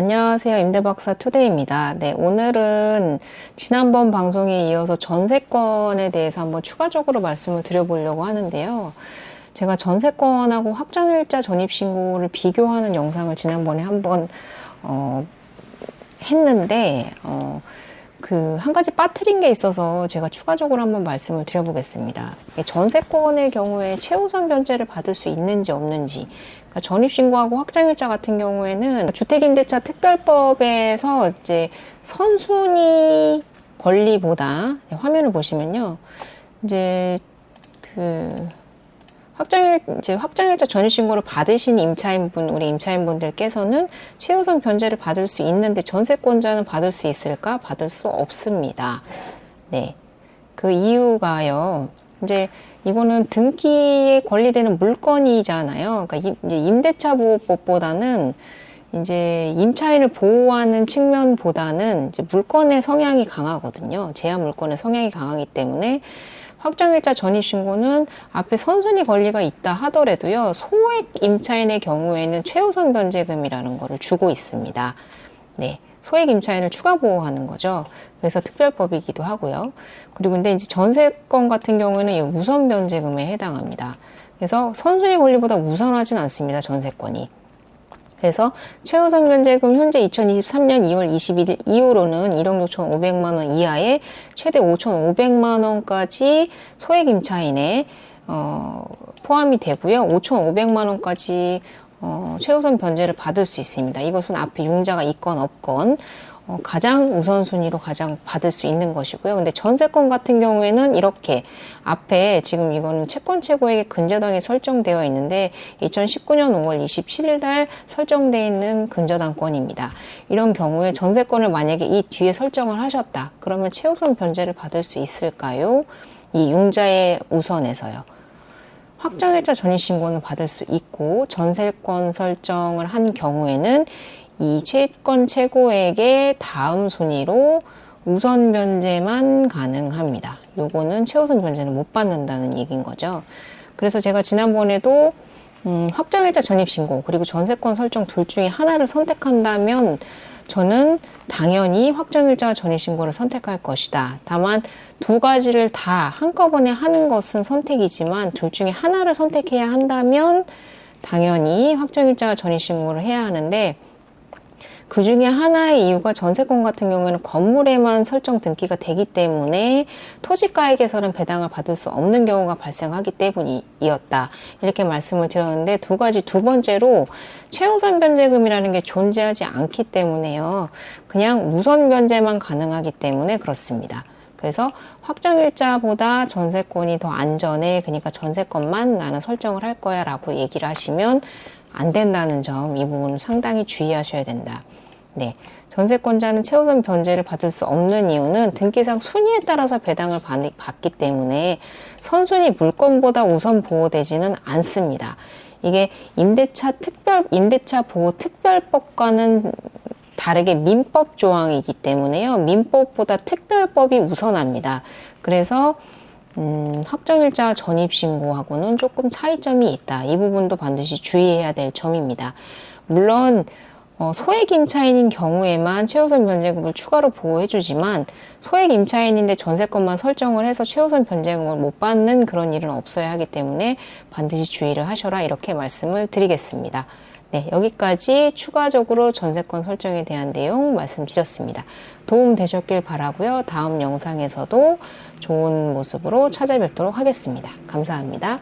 안녕하세요. 임대박사 투데이입니다. 네, 오늘은 지난번 방송에 이어서 전세권에 대해서 한번 추가적으로 말씀을 드려보려고 하는데요. 제가 전세권하고 확정일자 전입신고를 비교하는 영상을 지난번에 한번 했는데 한 가지 빠뜨린 게 있어서 제가 추가적으로 한번 말씀을 드려보겠습니다. 전세권의 경우에 최우선 변제를 받을 수 있는지 없는지, 그러니까 전입신고하고 확정일자 같은 경우에는 주택임대차 특별법에서 이제 선순위 권리보다, 화면을 보시면요, 이제 확정일자 전입신고를 받으신 우리 임차인분들께서는 최우선 변제를 받을 수 있는데 전세권자는 받을 수 있을까? 받을 수 없습니다. 네. 그 이유가요. 이제 이거는 등기에 권리되는 물건이잖아요. 그러니까 이제 임대차 보호법보다는 이제 임차인을 보호하는 측면보다는 이제 물건의 성향이 강하거든요. 제한 물건의 성향이 강하기 때문에 확정일자 전입신고는 앞에 선순위 권리가 있다 하더라도요, 소액 임차인의 경우에는 최우선 변제금이라는 거를 주고 있습니다. 네. 소액 임차인을 추가 보호하는 거죠. 그래서 특별법이기도 하고요. 그리고 근데 이제 전세권 같은 경우에는 우선 변제금에 해당합니다. 그래서 선순위 권리보다 우선하진 않습니다. 전세권이. 그래서 최우선 변제금 현재 2023년 2월 21일 이후로는 1억 6,500만 원 이하의 최대 5,500만 원까지 소액 임차인에 포함이 되고요. 5,500만 원까지 최우선 변제를 받을 수 있습니다. 이것은 앞에 융자가 있건 없건 가장 우선순위로 가장 받을 수 있는 것이고요. 근데 전세권 같은 경우에는 이렇게 앞에 지금 이거는 채권 최고액의 근저당이 설정되어 있는데 2019년 5월 27일 날 설정되어 있는 근저당권입니다. 이런 경우에 전세권을 만약에 이 뒤에 설정을 하셨다. 그러면 최우선 변제를 받을 수 있을까요? 이 융자의 우선에서요. 확정일자 전입신고는 받을 수 있고 전세권 설정을 한 경우에는 이 채권 최고액의 다음 순위로 우선 변제만 가능합니다. 요거는 최우선 변제는 못 받는다는 얘기인 거죠. 그래서 제가 지난번에도 확정일자 전입신고 그리고 전세권 설정 둘 중에 하나를 선택한다면 저는 당연히 확정일자 전입신고를 선택할 것이다. 다만 두 가지를 다 한꺼번에 하는 것은 선택이지만 둘 중에 하나를 선택해야 한다면 당연히 확정일자 전입신고를 해야 하는데 그 중에 하나의 이유가 전세권 같은 경우에는 건물에만 설정 등기가 되기 때문에 토지가액에서는 배당을 받을 수 없는 경우가 발생하기 때문이었다. 이렇게 말씀을 드렸는데 두 번째로 최우선 변제금이라는 게 존재하지 않기 때문에요. 그냥 우선 변제만 가능하기 때문에 그렇습니다. 그래서 확정일자보다 전세권이 더 안전해. 그러니까 전세권만 나는 설정을 할 거야 라고 얘기를 하시면 안 된다는 점, 이 부분을 상당히 주의하셔야 된다. 네. 전세권자는 최우선 변제를 받을 수 없는 이유는 등기상 순위에 따라서 배당을 받기 때문에 선순위 물건보다 우선 보호되지는 않습니다. 이게 임대차 보호 특별법과는 다르게 민법 조항이기 때문에요. 민법보다 특별법이 우선합니다. 그래서 확정일자 전입신고하고는 조금 차이점이 있다. 이 부분도 반드시 주의해야 될 점입니다. 물론 소액 임차인인 경우에만 최우선 변제금을 추가로 보호해주지만 소액 임차인인데 전세권만 설정을 해서 최우선 변제금을 못 받는 그런 일은 없어야 하기 때문에 반드시 주의를 하셔라 이렇게 말씀을 드리겠습니다. 네, 여기까지 추가적으로 전세권 설정에 대한 내용 말씀드렸습니다. 도움 되셨길 바라고요. 다음 영상에서도 좋은 모습으로 찾아뵙도록 하겠습니다. 감사합니다.